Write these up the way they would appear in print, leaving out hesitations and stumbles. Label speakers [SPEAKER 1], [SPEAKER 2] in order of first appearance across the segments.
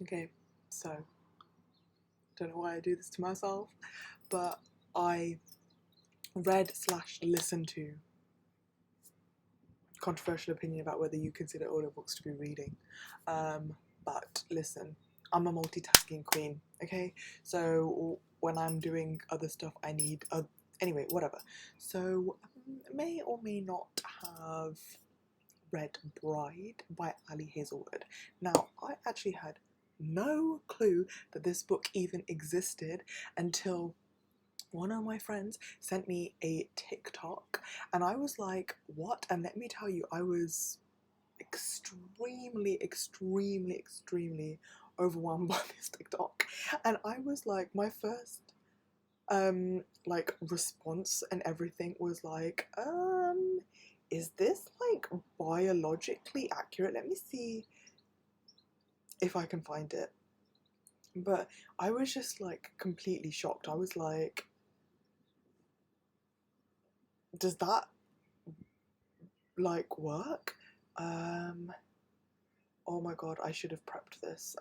[SPEAKER 1] Okay, so don't know why I do this to myself, but I read slash listened to controversial opinion about whether you consider audiobooks to be reading. But listen, I'm a multitasking queen, okay? So when I'm doing other stuff, I need anyway, whatever. So may or may not have read Bride by Ali Hazelwood. Now, I actually had no clue that this book even existed until one of my friends sent me a TikTok, and I was like, what? And let me tell you, I was extremely overwhelmed by this TikTok. And I was like, my first like response and everything was like, is this like biologically accurate? Let me see if I can find it. But I was just like completely shocked. I was like, does that like work? Oh my god, I should have prepped this.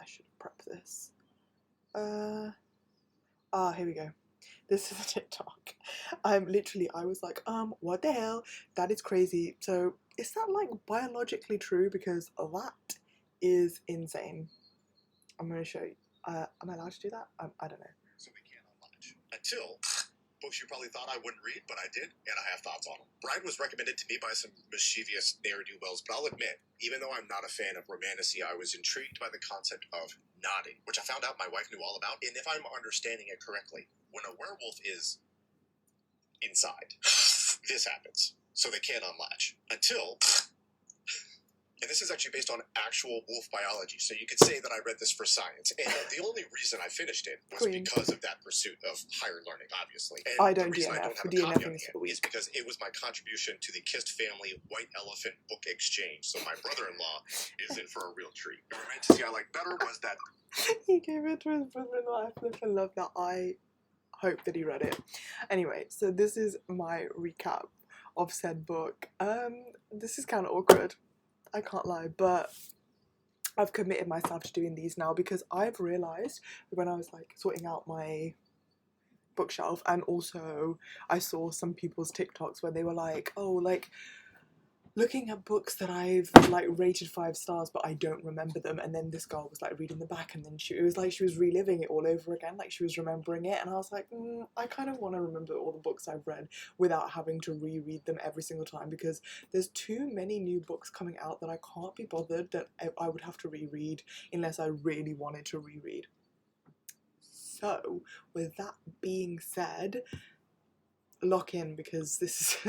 [SPEAKER 1] Here we go. This is a TikTok. I was like, what the hell? That is crazy. So is that like biologically true? Because that is insane. I'm gonna show you. Am I allowed to do that? I don't know.
[SPEAKER 2] So we can't unlatch. Until books you probably thought I wouldn't read, but I did, and I have thoughts on them. Bride was recommended to me by some mischievous ne'er-do-wells, but I'll admit, even though I'm not a fan of romantasy, I was intrigued by the concept of nodding, which I found out my wife knew all about, and if I'm understanding it correctly, when a werewolf is inside, this happens. So they can't unlatch. Until... And this is actually based on actual wolf biology, so you could say that I read this for science. And the only reason I finished it was because of that pursuit of higher learning, obviously. And
[SPEAKER 1] I don't
[SPEAKER 2] the reason
[SPEAKER 1] DNF.
[SPEAKER 2] I don't have a
[SPEAKER 1] DNF
[SPEAKER 2] copy on hand is because it was my contribution to the Kist Family White Elephant Book Exchange. So my brother-in-law is in for a real treat. The romantasy I liked better was that...
[SPEAKER 1] He gave it to his brother-in-law. I flippin' love that. I hope that he read it. Anyway, so this is my recap of said book. This is kind of awkward, I can't lie, but I've committed myself to doing these now because I've realised when I was like sorting out my bookshelf, and also I saw some people's TikToks where they were like, oh, like looking at books that I've like rated 5 stars but I don't remember them, and then this girl was like reading the back, and then it was like she was reliving it all over again, like she was remembering it, and I was like, I kind of want to remember all the books I've read without having to reread them every single time, because there's too many new books coming out that I can't be bothered that I would have to reread unless I really wanted to reread. So with that being said, lock in, because this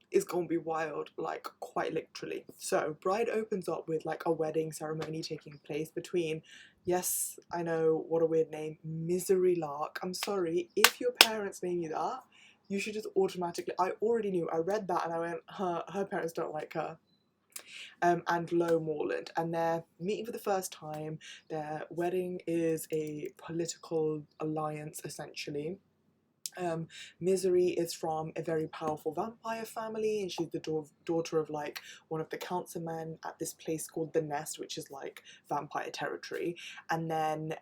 [SPEAKER 1] is gonna be wild, like quite literally. So Bride opens up with like a wedding ceremony taking place between, yes, I know, what a weird name, Misery Lark. I'm sorry, if your parents name you that, you should just automatically, I already knew, I read that and I went, her parents don't like her. And Lo Morland, and they're meeting for the first time. Their wedding is a political alliance, essentially. Misery is from a very powerful vampire family, and she's the daughter of like one of the councilmen at this place called the Nest, which is like vampire territory. And then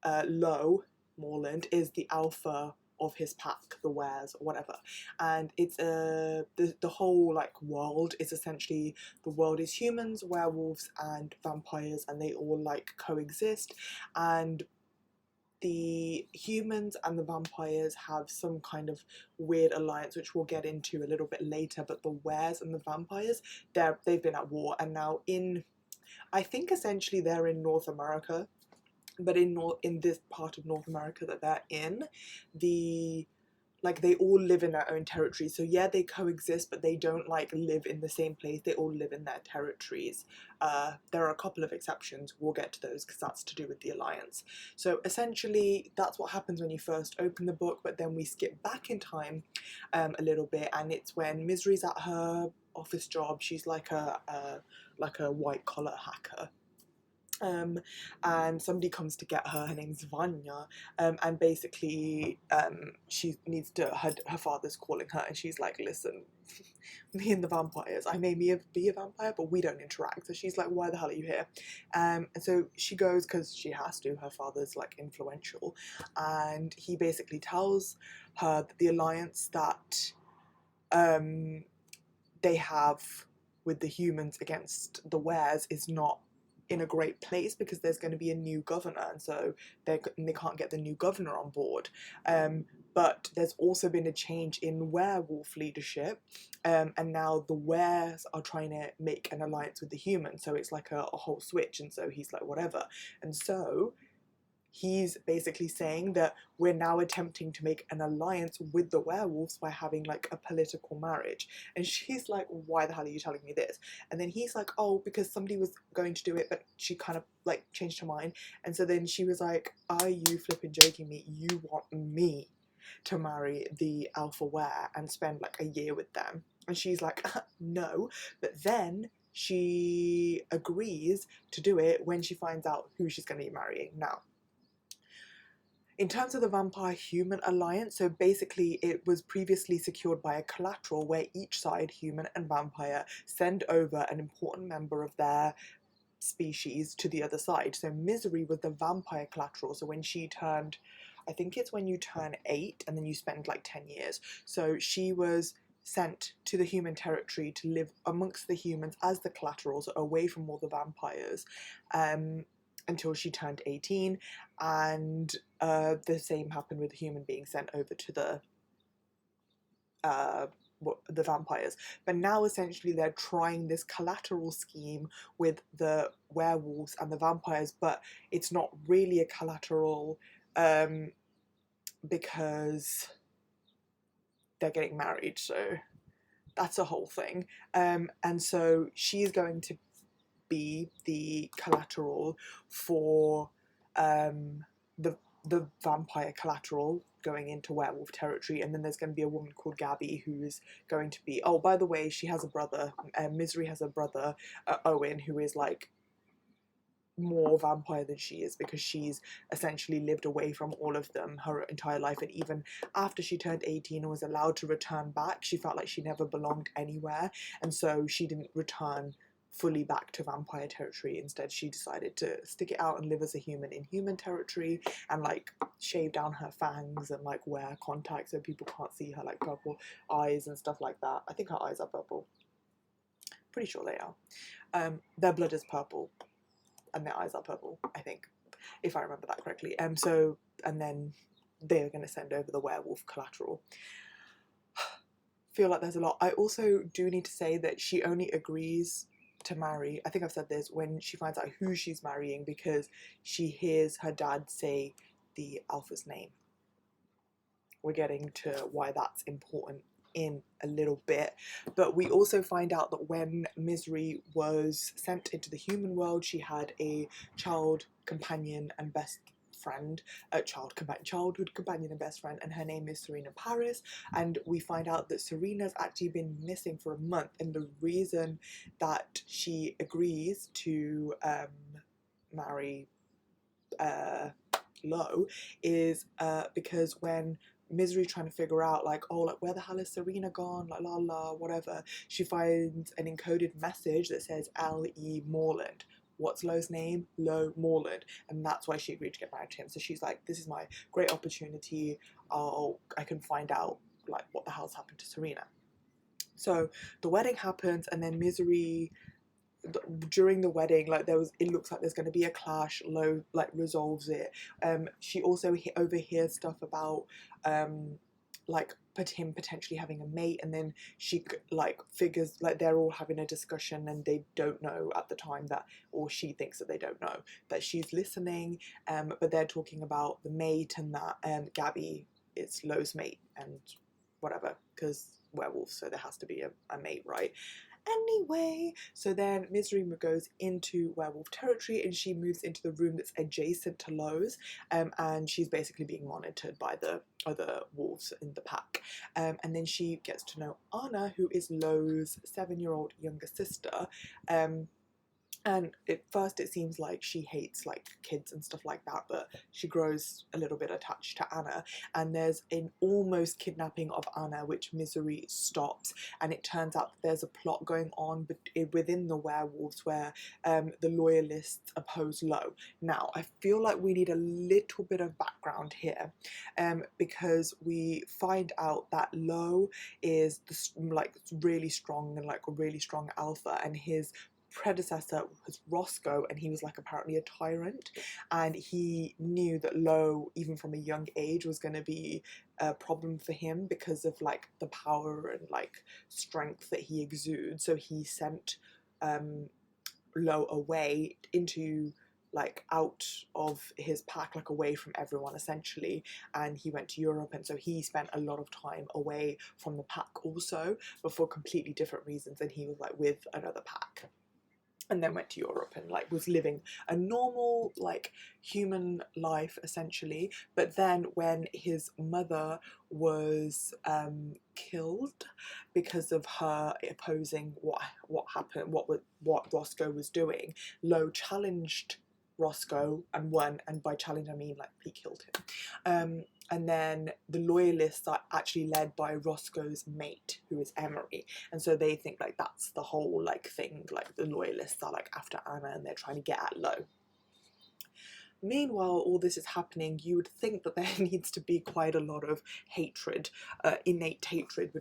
[SPEAKER 1] Lo Morland is the alpha of his pack, the Wares or whatever, and it's the whole like world is essentially, the world is humans, werewolves, and vampires, and they all like coexist, and the humans and the vampires have some kind of weird alliance, which we'll get into a little bit later, but the Wares and the vampires, they've been at war, and now I think essentially they're in North America, but in this part of North America that they're in, they all live in their own territory. So yeah, they coexist, but they don't like live in the same place. They all live in their territories. There are a couple of exceptions. We'll get to those because that's to do with the alliance. So essentially, that's what happens when you first open the book. But then we skip back in time a little bit, and it's when Misery's at her office job. She's like a white collar hacker. And somebody comes to get her. Her name's Vanya, and basically, she needs to. Her father's calling her, and she's like, "Listen, me and the vampires. I may be a vampire, but we don't interact." So she's like, "Why the hell are you here?" And so she goes because she has to. Her father's like influential, and he basically tells her that the alliance that um, they have with the humans against the wares is not in a great place because there's going to be a new governor, and so they can't get the new governor on board. But there's also been a change in werewolf leadership, and now the wares are trying to make an alliance with the humans, so it's like a whole switch. And so he's like, whatever. And so he's basically saying that we're now attempting to make an alliance with the werewolves by having like a political marriage. And she's like, why the hell are you telling me this? And then he's like, oh, because somebody was going to do it, but she kind of like changed her mind. And so then she was like, are you flipping joking me? You want me to marry the alpha were and spend like a year with them? And she's like, no. But then she agrees to do it when she finds out who she's going to be marrying. Now, in terms of the vampire-human alliance, so basically it was previously secured by a collateral where each side, human and vampire, send over an important member of their species to the other side. So Misery was the vampire collateral. So when she turned, I think it's when you turn 8 and then you spend like 10 years. So she was sent to the human territory to live amongst the humans as the collaterals, away from all the vampires. Until she turned 18, and the same happened with the human being sent over to the vampires. But now essentially they're trying this collateral scheme with the werewolves and the vampires, but it's not really a collateral because they're getting married, so that's a whole thing. And so she's going to be the collateral for the vampire collateral going into werewolf territory. And then there's going to be a woman called Gabby who's going to be, oh, by the way, she has a brother. Misery has a brother, Owen, who is like more vampire than she is because she's essentially lived away from all of them her entire life. And even after she turned 18 and was allowed to return back, she felt like she never belonged anywhere, and so she didn't return fully back to vampire territory. Instead, she decided to stick it out and live as a human in human territory and like shave down her fangs and like wear contacts so people can't see her like purple eyes and stuff like that. I think her eyes are purple. Pretty sure they are. Their blood is purple and their eyes are purple, I think, if I remember that correctly. So, and then they're going to send over the werewolf collateral. Feel like there's a lot. I also do need to say that she only agrees to marry, I think I've said this, when she finds out who she's marrying, because she hears her dad say the alpha's name. We're getting to why that's important in a little bit. But we also find out that when Misery was sent into the human world, she had a child companion and best friend, childhood companion and best friend, and her name is Serena Paris. And we find out that Serena's actually been missing for a month, and the reason that she agrees to marry Lo is because when Misery trying to figure out like, oh, like where the hell is Serena gone, like la la whatever, she finds an encoded message that says L.E. Morland. What's Lo's name? Lo Morland. And that's why she agreed to get married to him. So she's like, this is my great opportunity. I can find out like what the hell's happened to Serena. So the wedding happens, and then Misery, during the wedding, like it looks like there's going to be a clash. Lo like resolves it. She also overhears stuff about like him potentially having a mate, and then she like figures like they're all having a discussion, and they don't know at the time that, or she thinks that they don't know that she's listening, but they're talking about the mate, and that Gabby is Lo's mate and whatever, because werewolves, so there has to be a mate, right? Anyway, so then Misery goes into werewolf territory, and she moves into the room that's adjacent to Lo's, and she's basically being monitored by the other wolves in the pack. And then she gets to know Anna, who is Lo's 7-year-old younger sister, And at first it seems like she hates like kids and stuff like that, but she grows a little bit attached to Anna. And there's an almost kidnapping of Anna, which Misery stops. And it turns out that there's a plot going on within the werewolves where the loyalists oppose Lo. Now, I feel like we need a little bit of background here, because we find out that Lo is like really strong and like a really strong alpha, and his predecessor was Roscoe, and he was like apparently a tyrant, and he knew that Lo, even from a young age, was going to be a problem for him because of like the power and like strength that he exudes. So he sent Lo away into like out of his pack, like away from everyone essentially, and he went to Europe, and so he spent a lot of time away from the pack also, but for completely different reasons, and he was like with another pack, and then went to Europe and like was living a normal like human life essentially. But then when his mother was killed because of her opposing what happened, what Roscoe was doing, Lo challenged Roscoe and won, and by challenge I mean like he killed him. And then the loyalists are actually led by Roscoe's mate, who is Emery, and so they think like that's the whole like thing, like the loyalists are like after Anna and they're trying to get at Lo. Meanwhile, all this is happening, you would think that there needs to be quite a lot of hatred, innate hatred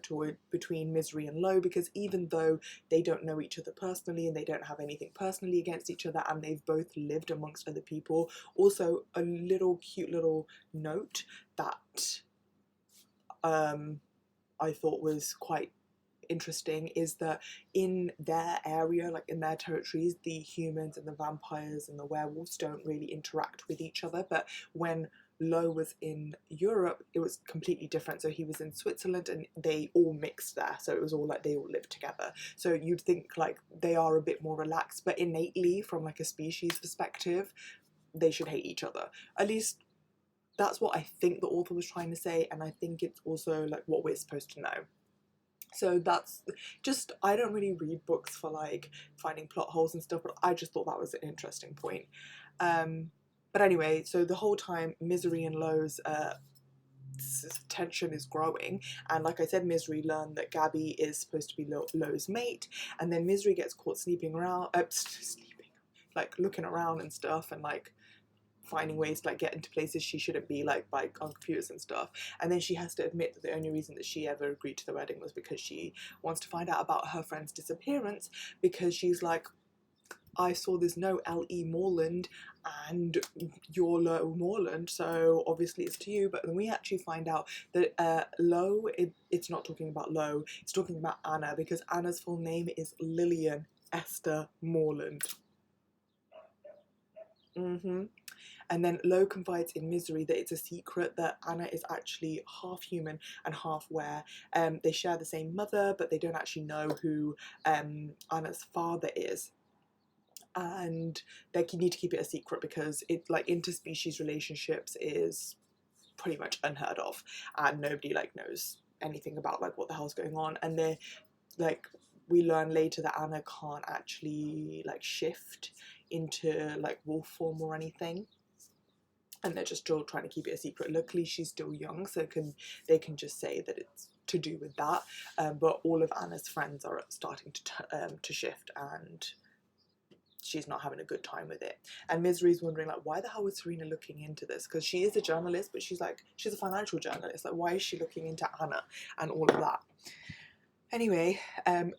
[SPEAKER 1] between Misery and Lo, because even though they don't know each other personally and they don't have anything personally against each other, and they've both lived amongst other people. Also, a little cute little note that I thought was quite interesting is that in their area, like in their territories, the humans and the vampires and the werewolves don't really interact with each other. But when Lo was in Europe, it was completely different. So he was in Switzerland and they all mixed there. So it was all like they all lived together. So you'd think like they are a bit more relaxed, but innately from like a species perspective, they should hate each other. At least that's what I think the author was trying to say, and I think it's also like what we're supposed to know. So that's just, I don't really read books for like finding plot holes and stuff, but I just thought that was an interesting point. But anyway, so the whole time Misery and Lo's tension is growing, and like I said, Misery learned that Gabby is supposed to be Lo's mate, and then Misery gets caught sleeping around, like looking around and stuff, and like finding ways to like get into places she shouldn't be, like by on computers and stuff. And then she has to admit that the only reason that she ever agreed to the wedding was because she wants to find out about her friend's disappearance, because she's like, I saw this note, L.E. Morland, and you're Lo Morland, so obviously it's to you. But then we actually find out that Lo, it's not talking about Lo, it's talking about Anna, because Anna's full name is Lillian Esther Morland. And then Lo confides in Misery that it's a secret that Anna is actually half human and half were. They share the same mother, but they don't actually know who Anna's father is. And they need to keep it a secret because it like interspecies relationships is pretty much unheard of, and nobody like knows anything about like what the hell's going on. And they're like, we learn later that Anna can't actually like shift into like wolf form or anything, and they're just still trying to keep it a secret. Luckily she's still young, so they can just say that it's to do with that. But all of Anna's friends are starting to shift, and she's not having a good time with it. And Misery's wondering like, why the hell was Serena looking into this? Because she is a journalist, but she's a financial journalist, like why is she looking into Anna and all of that? Anyway,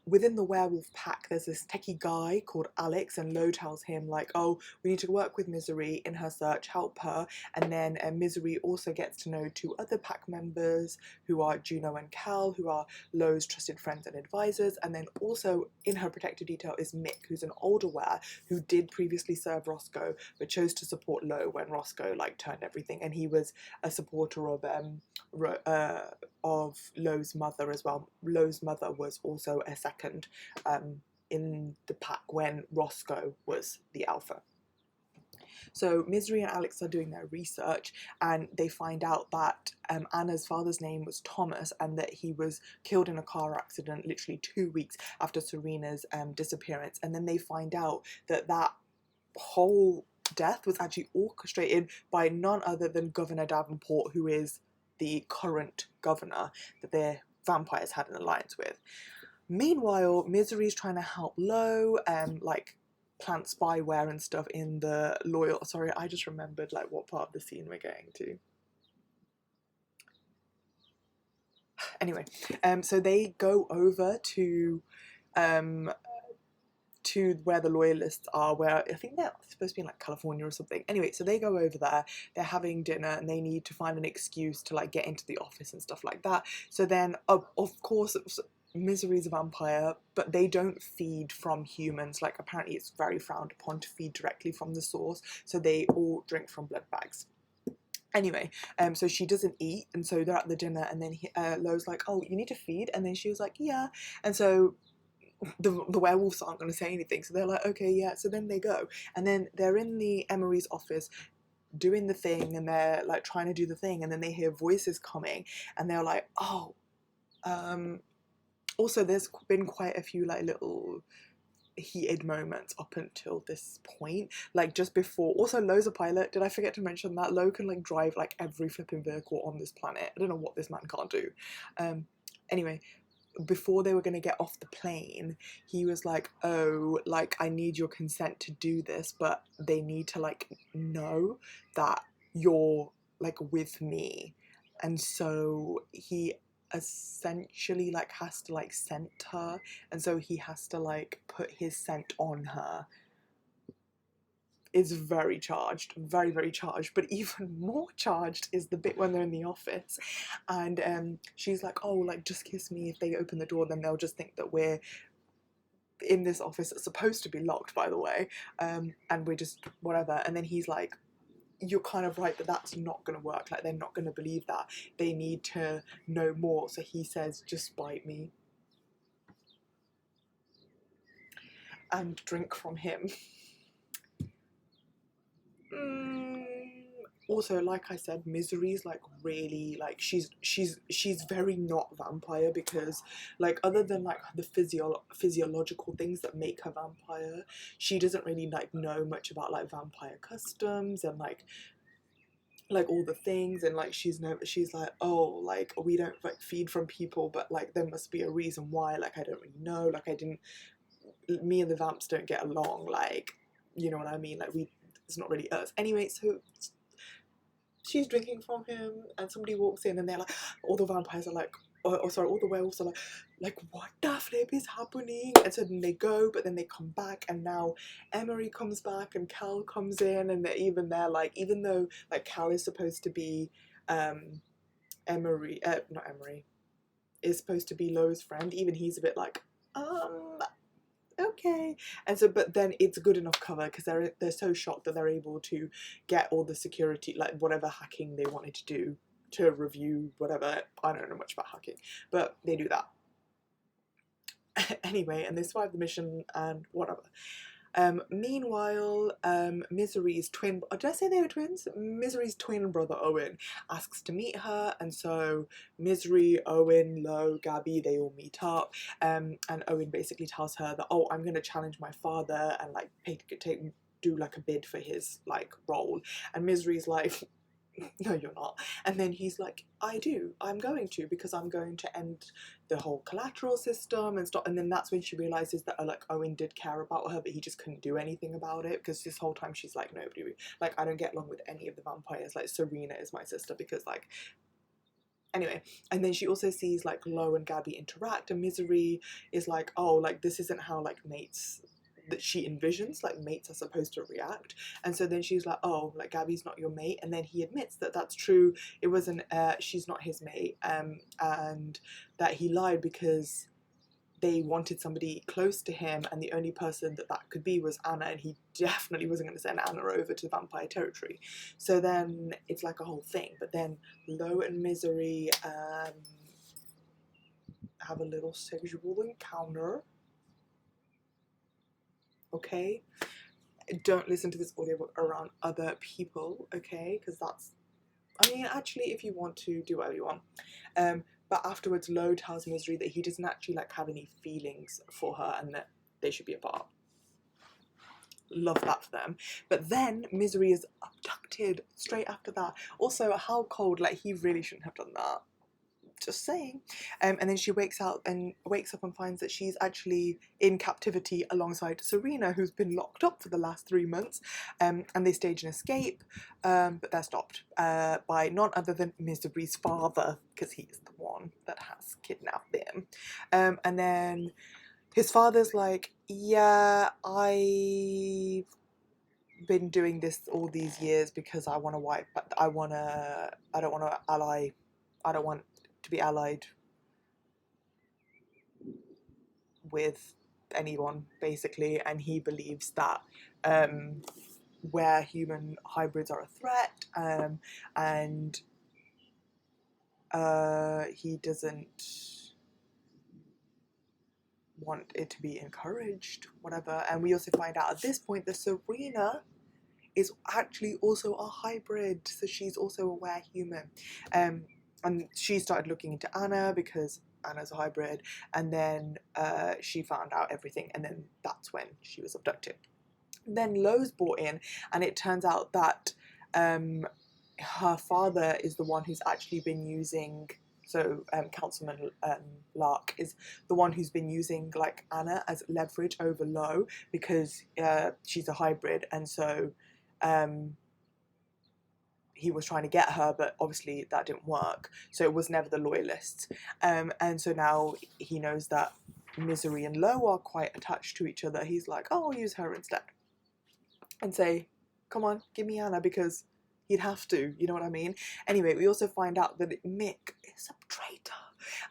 [SPEAKER 1] within the werewolf pack, there's this techie guy called Alex, and Lo tells him like, oh, we need to work with Misery in her search, help her. And then Misery also gets to know two other pack members who are Juno and Cal, who are Lo's trusted friends and advisors. And then also in her protective detail is Mick, who's an older were who did previously serve Roscoe, but chose to support Lo when Roscoe like turned everything. And he was a supporter of Lo's mother as well. Lo's mother was also a second in the pack when Roscoe was the alpha. So Misery and Alex are doing their research, and they find out that Anna's father's name was Thomas, and that he was killed in a car accident literally 2 weeks after Serena's disappearance. And then they find out that that whole death was actually orchestrated by none other than Governor Davenport, who is the current governor that their vampires had an alliance with. Meanwhile, Misery's trying to help Lo, like plant spyware and stuff in the loyal. Sorry, I just remembered like what part of the scene we're getting to. Anyway, so they go over to where the loyalists are, where I think they're supposed to be in like California or something. Anyway, so they go over there, they're having dinner, and they need to find an excuse to like get into the office and stuff like that. So then, of course, Misery's a vampire, but they don't feed from humans. Like, apparently it's very frowned upon to feed directly from the source, so they all drink from blood bags. Anyway, so she doesn't eat, and so they're at the dinner, and then Lo's like, oh, you need to feed, and then she was like, yeah, and so the werewolves aren't going to say anything, so they're like, okay, yeah, so then they go, and then they're in the Emery's office doing the thing, and they're like trying to do the thing, and then they hear voices coming, and they're like, oh, also there's been quite a few like little heated moments up until this point, like just before. Also, Lo's a pilot, did I forget to mention that? Lo can like drive like every flipping vehicle on this planet. I don't know what this man can't do. Anyway, before they were going to get off the plane, he was like, oh, like I need your consent to do this, but they need to like know that you're like with me. And so he essentially like has to like scent her, and so he has to like put his scent on her. Is very charged, very, very charged. But even more charged is the bit when they're in the office, and she's like, oh, like just kiss me. If they open the door, then they'll just think that we're in this office that's supposed to be locked, by the way, and we're just whatever. And then he's like, you're kind of right, but that's not going to work. Like, they're not going to believe that. They need to know more. So he says, just bite me and drink from him. Also, like I said, Misery's like really like she's very not vampire, because like other than like the physiological things that make her vampire, she doesn't really like know much about like vampire customs and like all the things, and like she's like, oh, like we don't like feed from people, but like there must be a reason why, like I don't really know, like me and the vamps don't get along, like, you know what I mean, like it's not really us. Anyway, so she's drinking from him, and somebody walks in, and they're like, all the vampires are like, sorry, all the werewolves are like, what the flip is happening? And so then they go, but then they come back, and now Emery comes back, and Cal comes in, and they're like, even though like Cal is supposed to be Emery, not Emery, is supposed to be Lo's friend, even he's a bit like, okay. And so, but then it's good enough cover, because they're so shocked that they're able to get all the security, like whatever hacking they wanted to do to review whatever. I don't know much about hacking, but they do that. Anyway, and they survive the mission and whatever. Meanwhile, Misery's twin, did I say they were twins? Misery's twin brother Owen asks to meet her, and so Misery, Owen, Lo, Gabby, they all meet up, and Owen basically tells her that, oh, I'm gonna challenge my father and like do like a bid for his like role, and Misery's like, no, you're not. And then he's like, I'm going to, because I'm going to end the whole collateral system and stuff. And then that's when she realizes that like Owen did care about her, but he just couldn't do anything about it, because this whole time she's like, nobody, like I don't get along with any of the vampires, like Serena is my sister, because like, anyway. And then she also sees like Lo and Gabby interact, and Misery is like, oh, like this isn't how like mates that she envisions like mates are supposed to react. And so then she's like, oh, like Gabby's not your mate. And then he admits that that's true, it wasn't, she's not his mate, and that he lied because they wanted somebody close to him, and the only person that could be was Anna, and he definitely wasn't going to send Anna over to vampire territory. So then it's like a whole thing. But then Lo and Misery have a little sexual encounter. Okay, don't listen to this audiobook around other people, okay? Because that's, I mean, actually, if you want to, do whatever you want. But afterwards, Lo tells Misery that he doesn't actually like have any feelings for her and that they should be apart. Love that for them. But then Misery is abducted straight after that. Also, how cold, like he really shouldn't have done that. Just saying. And then she wakes up and finds that she's actually in captivity alongside Serena, who's been locked up for the last 3 months. And they stage an escape, but they're stopped by none other than Misery's father, because he is the one that has kidnapped them. And then his father's like, yeah, I've been doing this all these years because I want to be allied with anyone, basically, and he believes that where human hybrids are a threat, and he doesn't want it to be encouraged, whatever. And we also find out at this point that Serena is actually also a hybrid, so she's also a werehuman. And she started looking into Anna because Anna's a hybrid, and then she found out everything, and then that's when she was abducted. Then Lo's brought in, and it turns out that her father is the one who's actually been using, so Councilman Lark is the one who's been using like Anna as leverage over Lo, because she's a hybrid, and so he was trying to get her, but obviously that didn't work, so it was never the loyalists. And so now he knows that Misery and Lo are quite attached to each other. He's like, oh, I'll use her instead and say, come on, give me Anna, because he'd have to, you know what I mean? Anyway, we also find out that Mick is a traitor,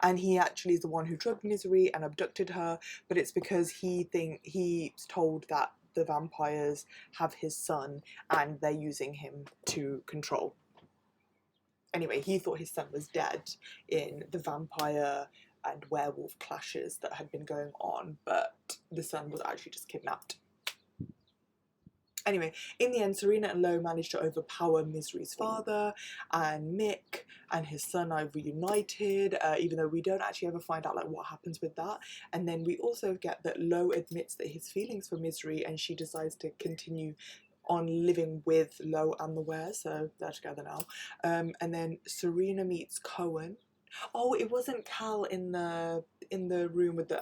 [SPEAKER 1] and he actually is the one who drugged Misery and abducted her, but it's because he's told that the vampires have his son and they're using him to control. Anyway, he thought his son was dead in the vampire and werewolf clashes that had been going on, but the son was actually just kidnapped. Anyway, in the end, Serena and Lo managed to overpower Misery's father, and Mick and his son are reunited, even though we don't actually ever find out like what happens with that. And then we also get that Lo admits that his feelings for Misery, and she decides to continue on living with Lo and the Were, so they're together now. And then Serena meets Cohen. Oh, it wasn't Cal in the room with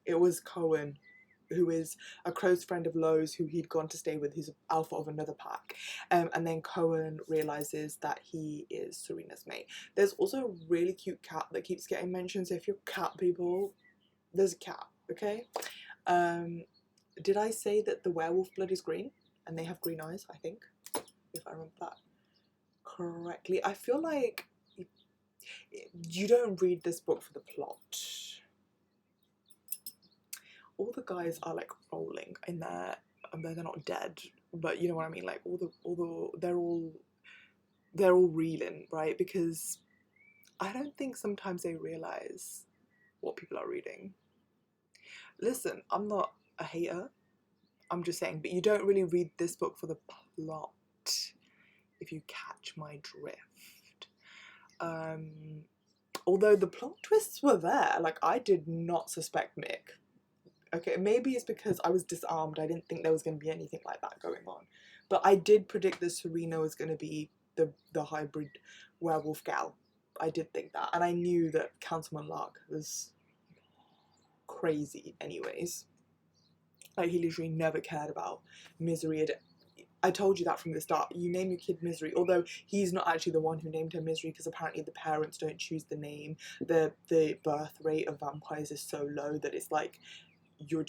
[SPEAKER 1] it was Cohen, who is a close friend of Lo's, who he'd gone to stay with, who's alpha of another pack. And then Cohen realises that he is Serena's mate. There's also a really cute cat that keeps getting mentioned, so if you're cat people, there's a cat, okay? Did I say that the werewolf blood is green? And they have green eyes, I think, if I remember that correctly. I feel like you don't read this book for the plot. All the guys are like rolling in there, and they're not dead, but you know what I mean. Like they're all reeling, right? Because I don't think sometimes they realize what people are reading. Listen, I'm not a hater. I'm just saying, but you don't really read this book for the plot, if you catch my drift. Although the plot twists were there, like I did not suspect Mick. Okay, maybe it's because I was disarmed. I didn't think there was going to be anything like that going on. But I did predict that Serena was going to be the hybrid werewolf gal. I did think that. And I knew that Councilman Lark was crazy anyways. Like, he literally never cared about Misery. I told you that from the start. You name your kid Misery, although he's not actually the one who named her Misery, because apparently the parents don't choose the name. The birth rate of vampires is so low that it's like, you're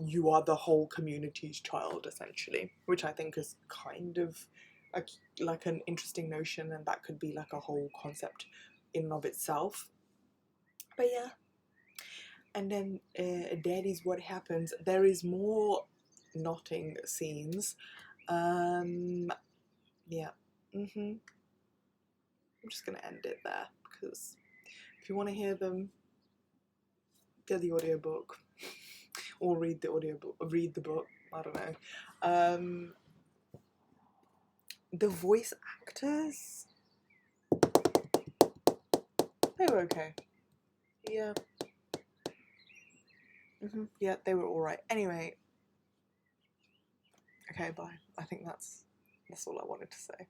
[SPEAKER 1] you are the whole community's child, essentially, which I think is kind of like an interesting notion, and that could be like a whole concept in and of itself. But yeah, and then that is what happens. There is more knotting scenes. Yeah. I'm just gonna end it there, because if you want to hear them, get the audiobook. or read the audiobook, read the book. I don't know. The voice actors, they were okay. Yeah. Yeah, they were alright. Anyway, okay, bye. I think that's all I wanted to say.